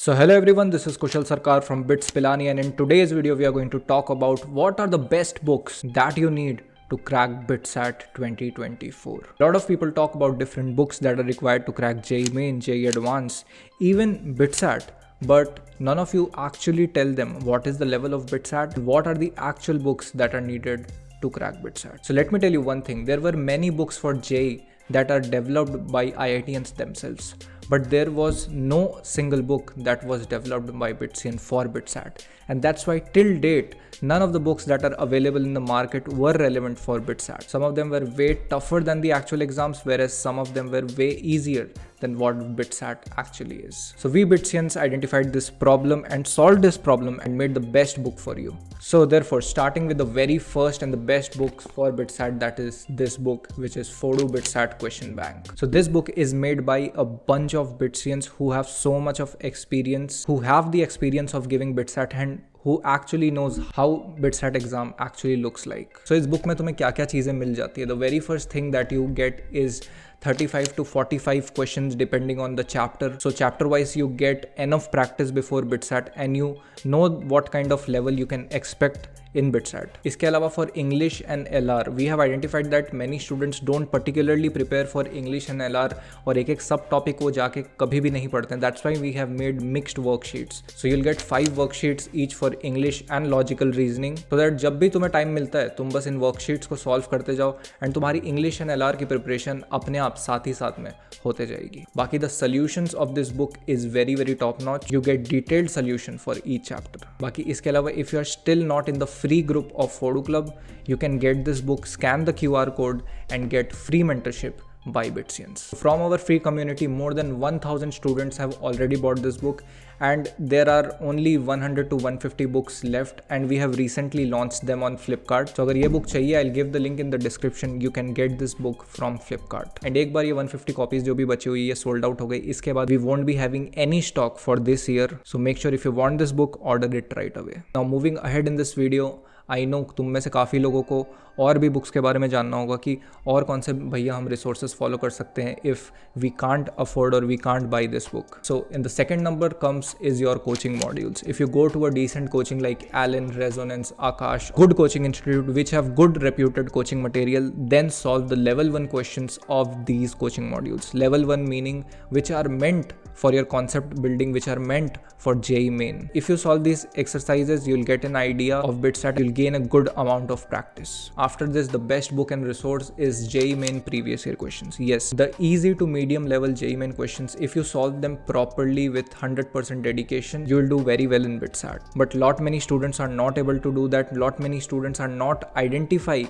So hello everyone, this is Kushal Sarkar from Bits Pilani, and in today's video we are going to talk about what are the best books that you need to crack BITSAT 2024. A lot of people talk about different books that are required to crack JEE Main, JEE Advanced, even BITSAT, but none of you actually tell them what is the level of BITSAT, what are the actual books that are needed to crack BITSAT. So let me tell you one thing, there were many books for JEE that are developed by IITians themselves, but there was no single book that was developed by BITSIAN for BITSAT. And that's why till date, none of the books that are available in the market were relevant for BITSAT. Some of them were way tougher than the actual exams, whereas some of them were way easier than what BITSAT actually is. So we BITSIANs identified this problem and solved this problem and made the best book for you. So therefore, starting with the very first and the best books for BITSAT, that is this book, which is FODU BITSAT Question Bank. So this book is made by a bunch of BITSIANs who have so much of experience, who have the experience of giving BITSAT and who actually knows how BITSAT exam actually looks like. So इस book में तुम्हें क्या-क्या चीज़ें मिल जाती है. The very first thing that you get is 35 to 45 questions depending on the chapter. So chapter wise you get enough practice before BITSAT and you know what kind of level you can expect in BITSAT. इसके अलावा for English and LR, we have identified that many students don't particularly prepare for English and LR और एक सब topic वो जाके कभी भी नहीं पढ़ते हैं. That's why we have made mixed worksheets. So you'll get 5 worksheets each for English and logical reasoning, so that जब भी तुम्हें time मिलता है तुम बस इन worksheets को solve करते जाओ and तुम्हारी English and LR की preparation अपने आप साथ ही साथ में होते जाएगी. बाकी the solutions of this book is very top notch. You get detailed solution for each chapter. बाकी इसके अलावा if you are still not in the free group of FODU Club, you can get this book, scan the QR code and get free mentorship by BITSIANs. From our free community, more than 1000 students have already bought this book and there are only 100 to 150 books left and we have recently launched them on Flipkart. So अगर ये book चाहिए, I'll give the link in the description. You can get this book from Flipkart. And एक बार ये 150 copies जो भी बची हुई है sold out हो गई, इसके बाद we won't be having any stock for this year. So make sure if you want this book, order it right away. Now moving ahead in this video, I know तुम में से काफ़ी लोगों को और भी बुक्स के बारे में जानना होगा कि और कौन से भैया हम रिसोर्सेज फॉलो कर सकते हैं if we can't afford or we can't buy this book. So in the second number comes is your coaching modules. If you go to a decent coaching like Allen, Resonance, Aakash, good coaching institute which have good reputed coaching material, then solve the level 1 questions of these coaching modules. Level 1 meaning which are meant for your concept building, which are meant for JEE Main. If you solve these exercises, you'll get an idea of BITSAT, you'll gain a good amount of practice. After this, the best book and resource is JEE Main previous year questions. Yes, the easy to medium level JEE Main questions, if you solve them properly with 100% dedication, you will do very well in BITSAT. But lot many students are not able to do that. Lot many students are not identify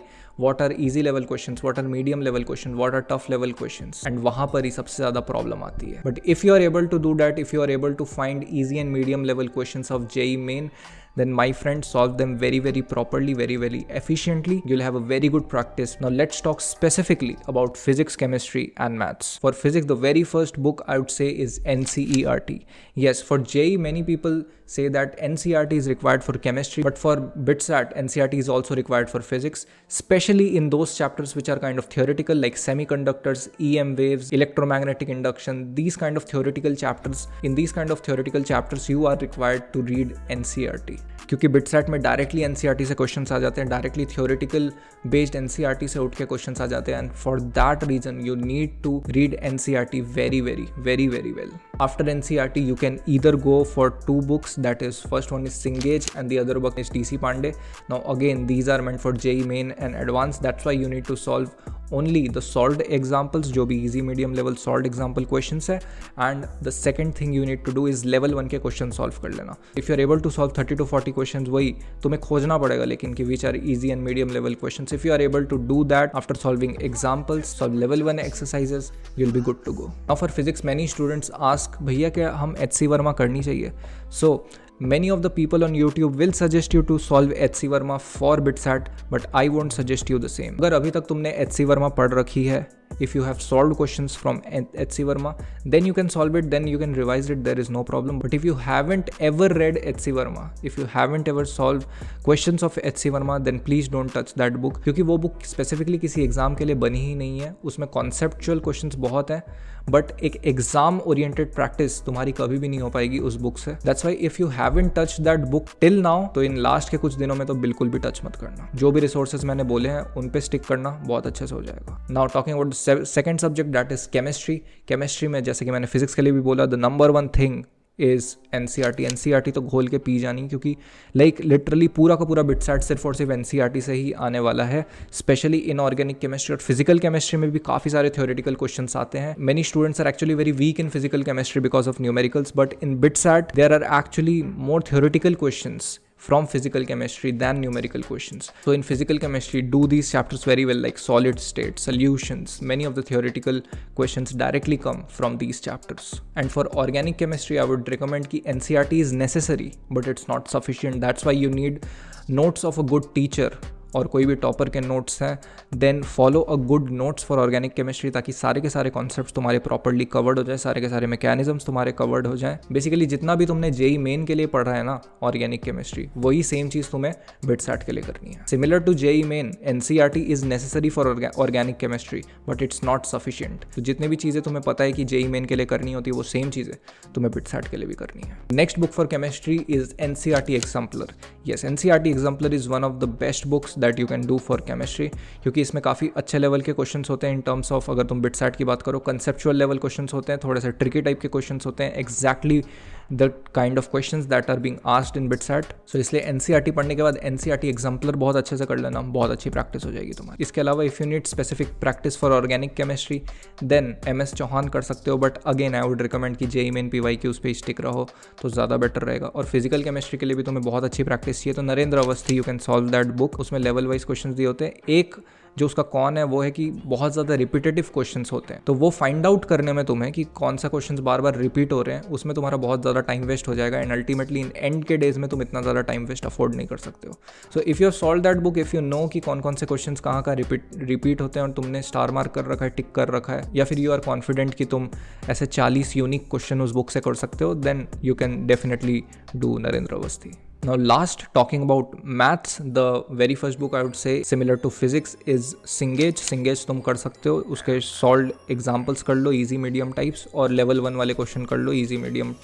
what are easy level questions, what are medium level questions, what are tough level questions, and वहाँ पर ही सबसे ज़्यादा problem आती है. But if you are able to do that, if you are able to find easy and medium level questions of JEE Main, then my friend, solve them very properly, very efficiently. You'll have a very good practice. Now let's talk specifically about physics, chemistry and maths. For physics, the very first book I would say is NCERT. Yes, for JEE many people say that NCERT is required for chemistry, but for BITSAT, NCERT is also required for physics, especially in those chapters which are kind of theoretical like semiconductors, EM waves, electromagnetic induction, these kind of theoretical chapters. In these kind of theoretical chapters, you are required to read NCERT. क्योंकि BITSAT में directly NCERT से questions आ जाते हैं, directly theoretical based NCERT से उठ के questions आ जाते हैं, and for that reason you need to read NCERT very well. After NCERT, you can either go for 2 books, that is first one is Cengage and the other book is TC Pandey. Now again, these are meant for JEE Main and Advanced. That's why you need to solve only the solved examples, जो भी easy medium level solved example questions है, and the second thing you need to do is level 1 के question solve कर लेना. If you are able to solve 30 to 40 questions, वही तुम्हें खोजना पड़ेगा लेकिन कि which are easy and medium level questions. If you are able to do that after solving examples, solve level 1 exercises, you'll be good to go. Now for physics, many students ask, भैया क्या हम HC Verma करनी चाहिए? So many of the people on YouTube will suggest you to solve HC Verma for BITSAT, but I won't suggest you the same. अगर अभी तक तुमने HC Verma पढ़ रखी है, if you have solved questions from HC Verma, then you can solve it, then you can revise it, there is no problem. But if you haven't ever read HC Verma, if you haven't ever solved questions of HC Verma, then please don't touch that book, क्योंकि वो book specifically किसी exam के लिए बनी ही नहीं है. उसमें conceptual questions बहुत हैं, बट एक एग्जाम ओरिएंटेड प्रैक्टिस तुम्हारी कभी भी नहीं हो पाएगी उस बुक से। That's why if you haven't touched that book till now, तो इन लास्ट के कुछ दिनों में तो बिल्कुल भी टच मत करना। जो भी रिसोर्सेज मैंने बोले हैं उन पे स्टिक करना, बहुत अच्छे से हो जाएगा। Now talking about second subject, that is chemistry. Chemistry में जैसे कि मैंने फिजिक्स के लिए भी बोला, the number one thing is NCERT. NCERT तो घोल के पी जानी, क्योंकि लाइक लिटरली पूरा का पूरा बिटसैट सिर्फ और सिर्फ एनसीईआरटी से ही आने वाला है। स्पेशली इनऑर्गेनिक केमिस्ट्री और फिजिकल केमिस्ट्री में भी काफ़ी सारे थ्योरेटिकल क्वेश्चंस आते हैं। Many students are actually very weak in physical chemistry because of numericals, but in BITSAT there are actually more theoretical questions from physical chemistry than numerical questions. So in physical chemistry, do these chapters very well, like solid state, solutions. Many of the theoretical questions directly come from these chapters. And for organic chemistry, I would recommend कि NCERT is necessary, but it's not sufficient. That's why you need notes of a good teacher और कोई भी topper के notes हैं, then follow a good notes for organic chemistry, ताकि सारे के सारे कॉन्सेप्ट्स तुम्हारे प्रॉपर्ली कवर्ड हो जाए, सारे के सारे मैकेनिज्म्स तुम्हारे कवर्ड हो जाएं। बेसिकली जितना भी तुमने जेई मेन के लिए पढ़ा है ना ऑर्गेनिक केमिस्ट्री, वही सेम चीज़ तुम्हें बिटसैट के लिए करनी है। Similar to JEE main, NCERT is necessary for organic chemistry but it's not sufficient. तो जितने भी चीज़ें तुम्हें पता है कि जेई मेन के लिए करनी होती है, वो सेम चीज़ें तुम्हें बिटसैट के लिए भी करनी है। Next book for chemistry is NCERT exemplar. Yes, NCERT exemplar is one of the best books that you can do for chemistry, क्योंकि इसमें काफ़ी अच्छे लेवल के क्वेश्चंस होते हैं इन टर्म्स ऑफ, अगर तुम बिटसैट की बात करो, कंसेप्चुअल लेवल क्वेश्चंस होते हैं, थोड़े से ट्रिकी टाइप के क्वेश्चंस होते हैं, exactly the kind of questions that are being asked in BITSAT. So इसलिए एनसीईआरटी पढ़ने के बाद एनसीईआरटी एग्जाम्पलर बहुत अच्छे से कर लेना, बहुत अच्छी प्रैक्टिस हो जाएगी तुम्हारी। इसके अलावा if you need specific practice for organic chemistry, then MS Chauhan कर सकते हो, but again I would recommend कि जेई मेन पीवाई की उस पर स्टिक रहो तो ज़्यादा बेटर रहेगा। और फिजिकल केमिस्ट्री के लिए भी तुम्हें बहुत अच्छी प्रैक्टिस चाहिए, तो Narendra Awasthi, you can solve that book. उसमें लेवल वाइज क्वेश्चन दिए होते हैं। एक जो उसका कौन है वो है कि बहुत ज़्यादा रिपीटेटिव क्वेश्चंस होते हैं, तो वो फाइंड आउट करने में तुम्हें कि कौन सा क्वेश्चंस बार बार रिपीट हो रहे हैं, उसमें तुम्हारा बहुत ज़्यादा टाइम वेस्ट हो जाएगा, एंड अल्टीमेटली इन एंड के डेज में तुम इतना ज़्यादा टाइम वेस्ट अफोर्ड नहीं कर सकते हो। So if you have solve that book, if you know कि कौन कौन से क्वेश्चंस कहाँ का रिपीट होते हैं और तुमने स्टार मार्क कर रखा है, टिक कर रखा है, या फिर यू आर कॉन्फिडेंट कि तुम ऐसे 40 यूनिक क्वेश्चन उस बुक से कर सकते हो, then you can definitely do Narendra Awasthi. Now last, talking about maths, the very first book I would say similar to physics is Cengage. Cengage तुम कर सकते हो, उसके सॉल्व एग्जाम्पल्स कर लो, इजी मीडियम टाइप्स, और लेवल 1 वाले क्वेश्चन कर लो, इजी मीडियम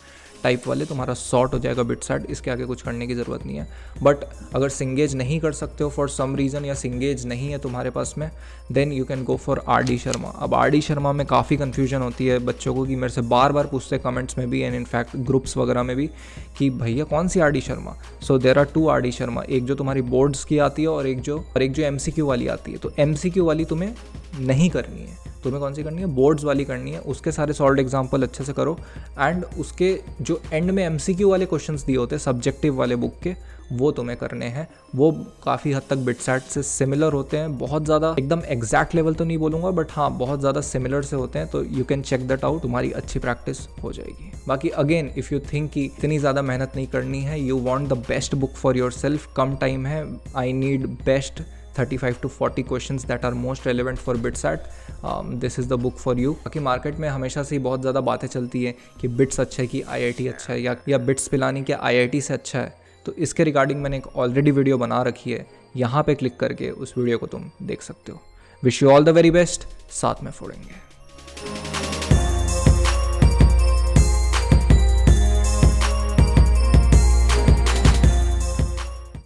टाइप वाले, तुम्हारा सॉर्ट हो जाएगा बिटसैट। इसके आगे कुछ करने की ज़रूरत नहीं है। बट अगर सिंगेज नहीं कर सकते हो फॉर सम रीज़न, या सिंगेज नहीं है तुम्हारे पास में, then you can go for R D Sharma. अब आर डी शर्मा में काफ़ी कन्फ्यूजन होती है बच्चों को, कि मेरे से बार बार पूछते हैं कमेंट्स में भी एंड इनफैक्ट ग्रुप्स वगैरह में भी, कि भैया कौन सी R D Sharma. So there are 2 R D Sharma, एक जो तुम्हारी बोर्ड्स की आती है और एक जो MCQ वाली आती है। तो MCQ वाली तुम्हें नहीं करनी है, तुम्हें कौन सी करनी है, बोर्ड्स वाली करनी है। उसके सारे सॉल्व एग्जाम्पल अच्छे से करो, एंड उसके जो एंड में MCQ वाले क्वेश्चंस दिए होते हैं सब्जेक्टिव वाले बुक के, वो तुम्हें करने हैं। वो काफ़ी हद तक बिटसैट से सिमिलर होते हैं, बहुत ज़्यादा एकदम एग्जैक्ट लेवल तो नहीं बोलूँगा, बट हाँ बहुत ज़्यादा सिमिलर से होते हैं। तो you can check that out, तुम्हारी अच्छी प्रैक्टिस हो जाएगी। बाकी अगेन इफ़ यू थिंक कि इतनी ज़्यादा मेहनत नहीं करनी है, you want the best book for your self, come time है, I need best 35 to 40 questions that are most relevant for BITSAT, this is the book for you। बाकी market में हमेशा से ही बहुत ज़्यादा बातें चलती है कि बिट्स अच्छा है कि IIT अच्छा है, या बिट्स पिलानी क्या IIT से अच्छा है। तो इसके रिगार्डिंग मैंने एक ऑलरेडी वीडियो बना रखी है, यहाँ पे क्लिक करके उस वीडियो को तुम देख सकते हो। Wish you all the very best, साथ में फोड़ेंगे।